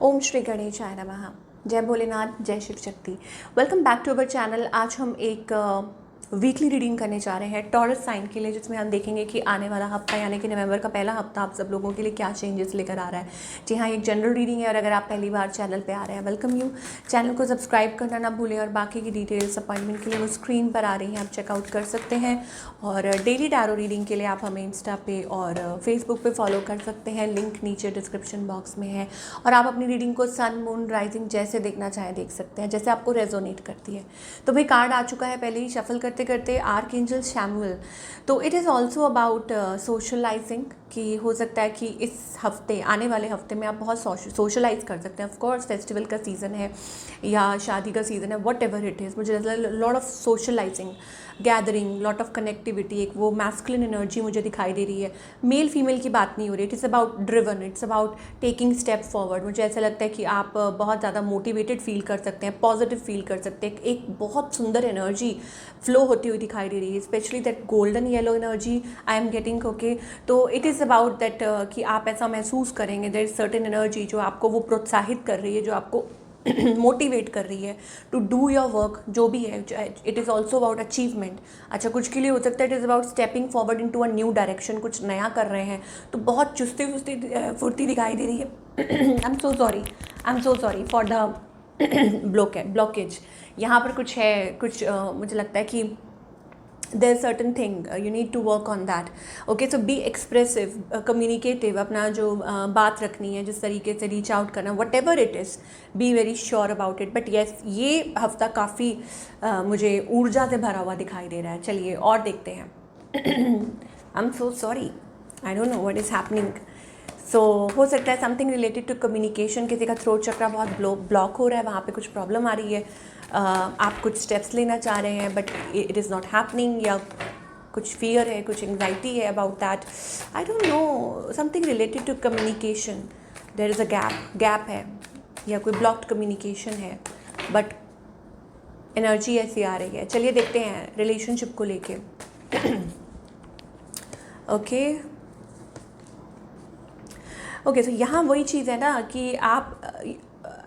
ओम श्री गणेशाय नमः। जय भोलेनाथ, जय Shiv Shakti. Welcome back to our channel. आज हम एक वीकली रीडिंग करने जा रहे हैं टॉरस साइन के लिए, जिसमें हम देखेंगे कि आने वाला हफ्ता यानी कि नवंबर का पहला हफ्ता आप सब लोगों के लिए क्या चेंजेस लेकर आ रहा है। जी हाँ, एक जनरल रीडिंग है और अगर आप पहली बार चैनल पे आ रहे हैं, वेलकम यू। चैनल को सब्सक्राइब करना ना भूलें और बाकी की डिटेल्स अपॉइंटमेंट के लिए वो स्क्रीन पर आ रही हैं, आप चेकआउट कर सकते हैं। और डेली टैरो रीडिंग के लिए आप हमें इंस्टा पे और फेसबुक पे फॉलो कर सकते हैं, लिंक नीचे डिस्क्रिप्शन बॉक्स में है। और आप अपनी रीडिंग को सन, मून, राइजिंग जैसे देखना चाहें देख सकते हैं, जैसे आपको रेजोनेट करती है। तो भाई कार्ड आ चुका है पहले ही शफल करते करते, आर्कएंजल शैमुएल। तो it is also about socialising, कि हो सकता है कि इस हफ्ते, आने वाले हफ्ते में आप बहुत सोशलाइज कर सकते हैं। ऑफकोर्स फेस्टिवल का सीज़न है या शादी का सीज़न है, वट एवर इट इज़, मुझे lot of socialising, gathering, lot of connectivity, एक वो मैस्कुलिन एनर्जी मुझे दिखाई दे रही है। मेल फीमेल की बात नहीं हो रही, it is about driven, it's about taking step forward. मुझे ऐसा लगता है कि आप बहुत ज़्यादा मोटिवेटेड फील कर सकते हैं, पॉजिटिव फील कर सकते हैं। एक बहुत सुंदर एनर्जी फ्लो होती हुई दिखाई दे रही है, specially that golden yellow energy I am getting. Okay, तो इट इज़ अबाउट दैट कि आप ऐसा महसूस करेंगे, देयर इज सर्टेन एनर्जी जो आपको वो प्रोत्साहित कर रही है, जो आपको मोटिवेट कर रही है टू डू योर वर्क, जो भी है। It is also about achievement. अच्छा, कुछ के लिए हो सकता है it is about stepping forward into a new direction, कुछ नया कर रहे हैं, तो बहुत चुस्ती फुस्ती फुर्ती दिखाई दे रही है। I am so sorry for the blockage. यहाँ पर कुछ है, कुछ मुझे लगता है कि there certain thing you need to work on that. Okay, so be expressive, communicative, अपना जो बात रखनी है, जिस तरीके से रीच आउट करना, whatever it is, be very sure about it. But yes, ये हफ्ता काफ़ी मुझे ऊर्जा से भरा हुआ दिखाई दे रहा है। चलिए और देखते हैं। I am so sorry, I don't know what is happening. So हो सकता है समथिंग रिलेटेड टू कम्युनिकेशन, किसी का थ्रोट चक्रा बहुत ब्लॉक हो रहा है, वहाँ पे कुछ प्रॉब्लम आ रही है। आप कुछ स्टेप्स लेना चाह रहे हैं but it is not happening, या कुछ फियर है, कुछ एंग्जाइटी है about that. I don't know, something related to communication, there is a gap है, या कोई ब्लॉक्ड कम्युनिकेशन है, बट एनर्जी ऐसी आ रही है। चलिए देखते हैं रिलेशनशिप को लेके। ओके, सो यहाँ वही चीज़ है ना कि आप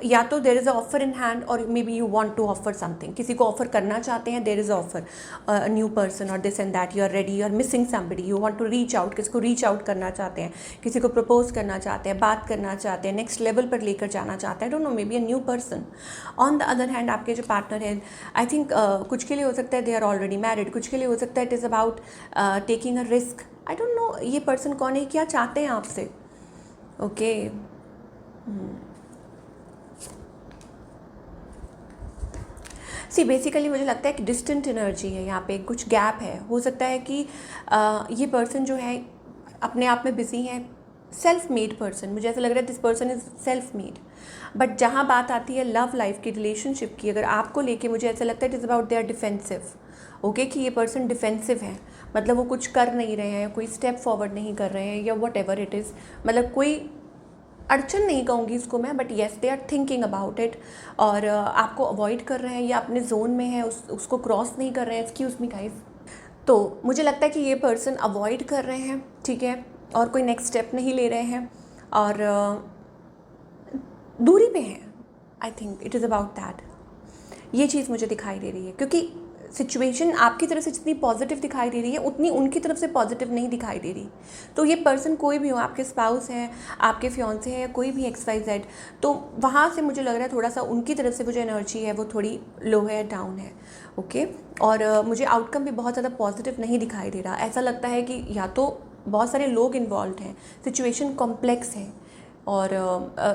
या तो there is a offer in hand, और maybe you want to offer something, किसी को ऑफर करना चाहते हैं, there is offer a new person और this and that, you are ready, you are missing somebody, you want to reach out, किसी को reach out करना चाहते हैं, किसी को प्रपोज करना चाहते हैं, बात करना चाहते हैं, नेक्स्ट लेवल पर लेकर जाना चाहते हैं, don't know, may be a new person. On the other hand आपके जो पार्टनर है, आई थिंक कुछ के लिए हो सकता है दे आर ऑलरेडी मैरिड, कुछ के लिए हो सकता है it is about taking a risk. I don't no ये पर्सन कौन है, क्या चाहते हैं आपसे। ओके, सी बेसिकली मुझे लगता है कि डिस्टेंट एनर्जी है यहाँ पे, कुछ गैप है। हो सकता है कि ये पर्सन जो है अपने आप में बिजी है, सेल्फ मेड पर्सन, मुझे ऐसा लग रहा है this person is self made. But जहाँ बात आती है लव लाइफ की, रिलेशनशिप की, अगर आपको लेके, मुझे ऐसा लगता है it is about they are defensive. Okay, कि ये पर्सन डिफेंसिव है, मतलब वो कुछ कर नहीं रहे हैं, कोई स्टेप फॉरवर्ड नहीं कर रहे हैं, या वट एवर इट इज़, मतलब कोई अड़चन नहीं कहूँगी इसको मैं, but yes they are thinking about it, और आपको अवॉइड कर रहे हैं, या अपने जोन में है, उसको क्रॉस नहीं कर रहे हैं। Excuse me guys. तो मुझे लगता है कि ये पर्सन अवॉइड कर रहे हैं, ठीक है, और कोई नेक्स्ट स्टेप नहीं ले रहे हैं, और दूरी पे हैं। I think it is about that, ये चीज़ मुझे दिखाई दे रही है, क्योंकि सिचुएशन आपकी तरफ से जितनी पॉजिटिव दिखाई दे रही है, उतनी उनकी तरफ से पॉजिटिव नहीं दिखाई दे रही। तो ये पर्सन कोई भी हो, आपके स्पाउस हैं, आपके फियांसे हैं, या कोई भी XYZ, तो वहाँ से मुझे लग रहा है थोड़ा सा उनकी तरफ से वो जो एनर्जी है वो थोड़ी लो है, डाउन है। ओके, और मुझे आउटकम भी बहुत ज़्यादा पॉजिटिव नहीं दिखाई दे रहा। ऐसा लगता है कि या तो बहुत सारे लोग इन्वॉल्व हैं, सिचुएशन कॉम्प्लेक्स है, और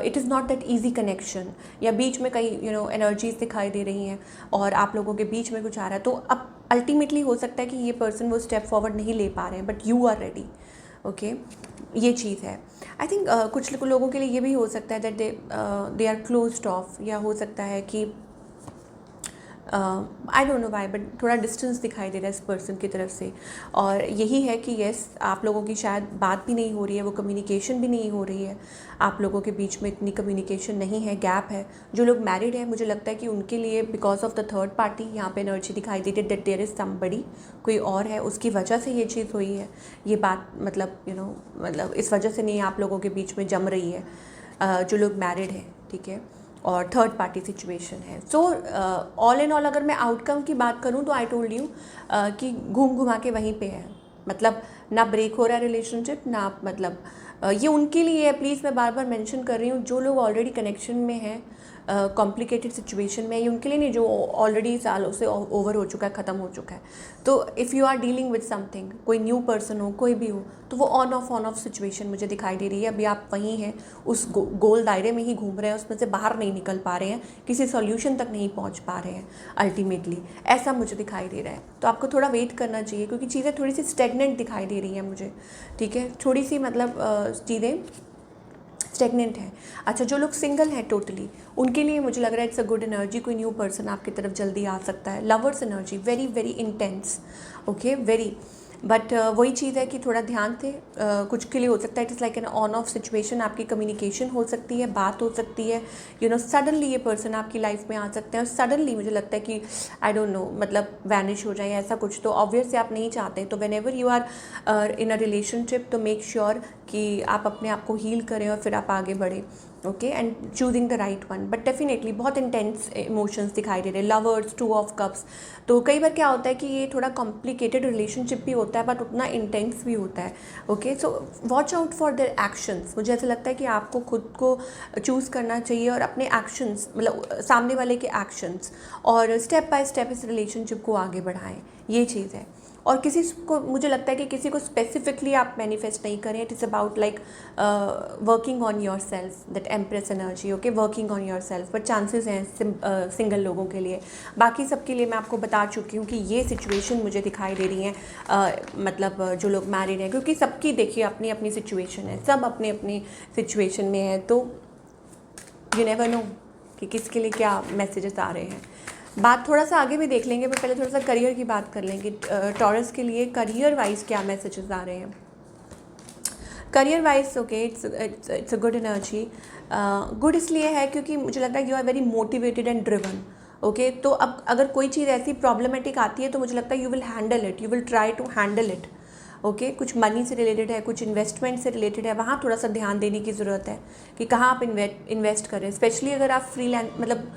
it is not that easy connection, या बीच में कई एनर्जीज दिखाई दे रही हैं और आप लोगों के बीच में कुछ आ रहा है। तो अब अल्टीमेटली हो सकता है कि ये पर्सन वो स्टेप फॉरवर्ड नहीं ले पा रहे हैं, but you are ready. Okay, ये चीज़ है। आई थिंक कुछ लोगों के लिए ये भी हो सकता है that they are closed off, या हो सकता है कि I don't know why, but थोड़ा डिस्टेंस दिखाई दे रहा है इस पर्सन की तरफ से। और यही है कि येस, आप लोगों की शायद बात भी नहीं हो रही है, वो कम्युनिकेशन भी नहीं हो रही है, आप लोगों के बीच में इतनी कम्युनिकेशन नहीं है, गैप है। जो लोग मैरिड हैं, मुझे लगता है कि उनके लिए because of the third party यहाँ पे एनर्जी दिखाई देती है दैट देयर इज़ समबडी, कोई और है, उसकी वजह से ये चीज़ हुई है। ये बात मतलब मतलब इस वजह से नहीं आप लोगों के बीच में जम रही है। जो लोग मैरिड हैं, ठीक है, और थर्ड पार्टी सिचुएशन है। सो ऑल इन ऑल अगर मैं आउटकम की बात करूँ तो आई टोल्ड यू कि घूम घुमा के वहीं पे है, मतलब ना ब्रेक हो रहा है रिलेशनशिप, ना मतलब ये उनके लिए है, प्लीज़ मैं बार बार मेंशन कर रही हूँ, जो लोग ऑलरेडी कनेक्शन में हैं, कॉम्प्लिकेटेड सिचुएशन में, ये उनके लिए नहीं, जो ऑलरेडी सालों से ओवर हो चुका है, ख़त्म हो चुका है। तो if you are dealing with something, कोई न्यू पर्सन हो, कोई भी हो, तो वो ऑन ऑफ सिचुएशन मुझे दिखाई दे रही है। अभी आप वहीं हैं, उस गोल दायरे में ही घूम रहे हैं, उसमें से बाहर नहीं निकल पा रहे हैं, किसी सॉल्यूशन तक नहीं पहुंच पा रहे हैं अल्टीमेटली, ऐसा मुझे दिखाई दे रहा है। तो आपको थोड़ा वेट करना चाहिए, क्योंकि चीज़ें थोड़ी सी स्टेगनेंट दिखाई दे रही हैं मुझे, ठीक है, थोड़ी सी मतलब चीज़ें स्टेगनेंट है। अच्छा, जो लोग सिंगल हैं टोटली, उनके लिए मुझे लग रहा है इट्स अ गुड एनर्जी, कोई न्यू पर्सन आपकी तरफ जल्दी आ सकता है। Lovers energy very very intense, okay, very, but वही चीज़ है कि थोड़ा ध्यान से कुछ के लिए हो सकता है it is like an on off situation, आपकी कम्युनिकेशन हो सकती है, बात हो सकती है, यू नो, सडनली ये पर्सन आपकी लाइफ में आ सकते हैं, और सडनली मुझे लगता है कि आई डोंट नो, मतलब वैनिश हो जाए ऐसा कुछ, तो ऑब्वियस से आप नहीं चाहते। तो whenever you are in a relationship, तो मेक श्योर कि आप अपने आप को हील करें और फिर आप आगे बढ़ें, okay, and choosing the right one. But definitely बहुत इंटेंस इमोशंस दिखाई दे रहे हैं, लवर्स, 2 ऑफ कप्स। तो कई बार क्या होता है कि ये थोड़ा कॉम्प्लिकेटेड रिलेशनशिप भी होता है, बट उतना इंटेंस भी होता है, okay. So watch out for their actions. मुझे ऐसा लगता है कि आपको खुद को चूज़ करना चाहिए और अपने एक्शंस, मतलब सामने वाले के एक्शंस, और स्टेप बाय स्टेप इस रिलेशनशिप को आगे बढ़ाएं, ये चीज़ है। और किसी को, मुझे लगता है कि किसी को स्पेसिफिकली आप मैनिफेस्ट नहीं करें, it is about like working on your self, that empress energy, okay, working on your self. But chances हैं सिंगल लोगों के लिए, बाकी सबके लिए मैं आपको बता चुकी हूँ कि ये सिचुएशन मुझे दिखाई दे रही है, मतलब जो लोग मैरिड हैं, क्योंकि सबकी देखिए अपनी अपनी सिचुएशन है, सब अपनी अपनी सिचुएशन में है, तो यू नेवर नो कि किसके लिए क्या मैसेजेस आ रहे हैं। बात थोड़ा सा आगे भी देख लेंगे, पर पहले थोड़ा सा करियर की बात कर लेंगे। टॉरस के लिए करियर वाइज क्या मैसेजेस आ रहे हैं। Career wise okay, it's a good energy. Good इसलिए है क्योंकि मुझे लगता है you are very motivated and driven, okay. तो अब अगर कोई चीज़ ऐसी प्रॉब्लमेटिक आती है तो मुझे लगता है you will handle it, you will try to handle it, okay. कुछ मनी से रिलेटेड है, कुछ इन्वेस्टमेंट से रिलेटेड है, वहाँ थोड़ा सा ध्यान देने की ज़रूरत है कि कहाँ आप इन्वेस्ट करें, स्पेशली अगर आप फ्रीलांस, मतलब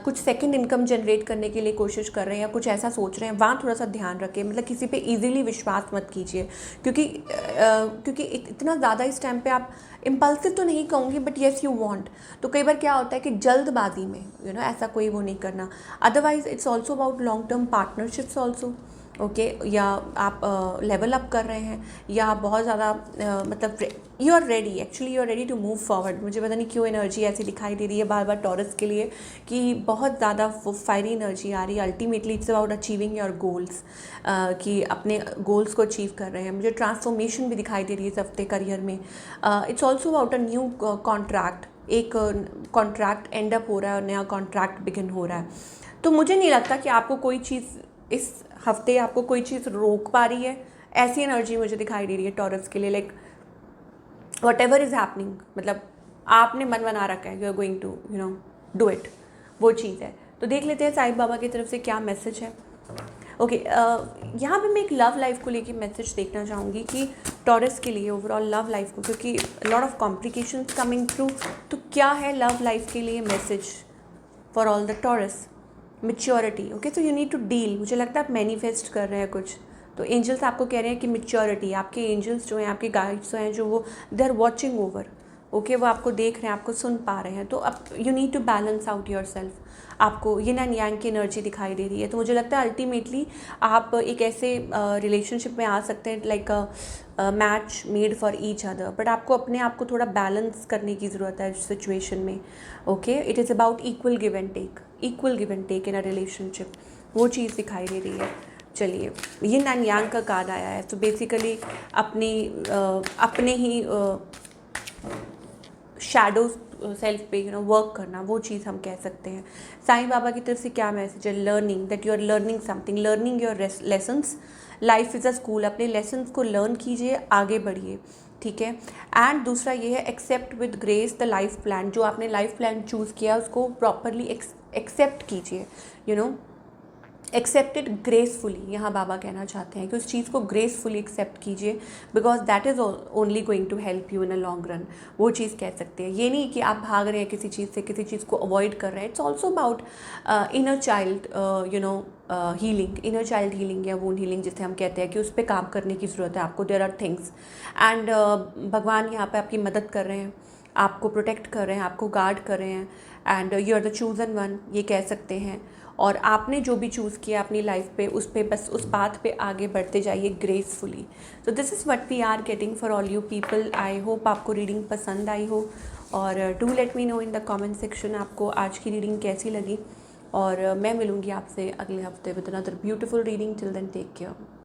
कुछ सेकंड इनकम जनरेट करने के लिए कोशिश कर रहे हैं या कुछ ऐसा सोच रहे हैं, वहाँ थोड़ा सा ध्यान रखें। मतलब किसी पे इजीली विश्वास मत कीजिए, क्योंकि इतना ज़्यादा इस टाइम पे आप इम्पल्सिव तो नहीं कहूँगी, बट येस यू वांट। तो कई बार क्या होता है कि जल्दबाजी में यू नो ऐसा कोई वो नहीं करना। Otherwise it's also about long term partnerships also, okay, या आप लेवल अप कर रहे हैं, या आप बहुत ज़्यादा मतलब you are ready, actually you are ready to move forward. मुझे पता नहीं क्यों एनर्जी ऐसी दिखाई दे रही है बार बार टॉरस के लिए कि बहुत ज़्यादा वो फायरी एनर्जी आ रही है। Ultimately it's about achieving your goals, कि अपने गोल्स को अचीव कर रहे हैं। मुझे ट्रांसफॉर्मेशन भी दिखाई दे रही है इस हफ्ते करियर में। It's also about a new contract, एक कॉन्ट्रैक्ट एंड अप हो रहा है और नया कॉन्ट्रैक्ट बिगिन हो रहा है। तो मुझे नहीं लगता कि आपको कोई चीज़ इस हफ्ते आपको कोई चीज़ रोक पा रही है, ऐसी एनर्जी मुझे दिखाई दे रही है टॉरस के लिए। Like whatever is happening, मतलब आपने मन बना रखा है, you are going to you know do it, वो चीज़ है। तो देख लेते हैं साईं बाबा की तरफ से क्या मैसेज है। ओके, यहाँ पे मैं एक लव लाइफ को लेके मैसेज देखना चाहूँगी कि टॉरस के लिए ओवरऑल लव लाइफ को, क्योंकि lot of complications coming through. तो क्या है लव लाइफ के लिए message for all the Taurus. Maturity, okay, so you need to deal. मुझे लगता है आप मैनिफेस्ट कर रहे हैं कुछ, तो एंजल्स आपको कह रहे हैं कि मेच्योरिटी, आपके एंजल्स जो हैं, आपके गाइड्स जो हैं, जो वो they are watching over, okay, वो आपको देख रहे हैं, आपको सुन पा रहे हैं। तो अब you need to balance out yourself. आपको यिन एंड यांग की एनर्जी दिखाई दे रही है। तो मुझे लगता है अल्टीमेटली आप एक ऐसे रिलेशनशिप में आ सकते हैं, like match made for each other, but आपको अपने आप को थोड़ा बैलेंस करने की ज़रूरत है सिचुएशन में, ओके। It is about equal give and take, equal give and take in a relationship, वो चीज़ दिखाई दे रही है। चलिए, यिन एंड यांग का कार्ड आया है, तो बेसिकली अपने ही शैडो सेल्फ पे यू नो वर्क करना, वो चीज़ हम कह सकते हैं। साईं बाबा की तरफ से क्या मैसेज है। Learning, that you are learning something, learning your lessons, life is a school. अपने लेसन्स को लर्न कीजिए, आगे बढ़िए, ठीक है। एंड दूसरा ये है accept with grace the life plan. जो आपने लाइफ प्लान चूज़ किया उसको प्रॉपरली एक्सेप्ट कीजिए, you know, accept it gracefully, यहाँ बाबा कहना चाहते हैं कि उस चीज़ को ग्रेसफुली एक्सेप्ट कीजिए, because that is only going to help you in a long run. वो चीज़ कह सकते हैं, ये नहीं कि आप भाग रहे हैं किसी चीज़ से, किसी चीज़ को अवॉइड कर रहे हैं। It's also about inner child healing, inner child healing या वूंड हीलिंग जिसे हम कहते हैं, कि उस पर काम करने की ज़रूरत है आपको। देयर आर थिंग्स एंड भगवान यहाँ पे आपकी मदद कर रहे हैं, आपको प्रोटेक्ट कर रहे हैं, आपको गार्ड कर रहे हैं, and you are the chosen one, ये कह सकते हैं। और आपने जो भी चूज़ किया अपनी लाइफ पे, उस पे बस उस पाथ पे आगे बढ़ते जाइए ग्रेसफुली। तो this is what we are getting for all you people. I hope आपको रीडिंग पसंद आई हो, और do let me know in the comment section आपको आज की रीडिंग कैसी लगी। और मैं मिलूँगी आपसे अगले हफ्ते with another beautiful reading. Till then take care.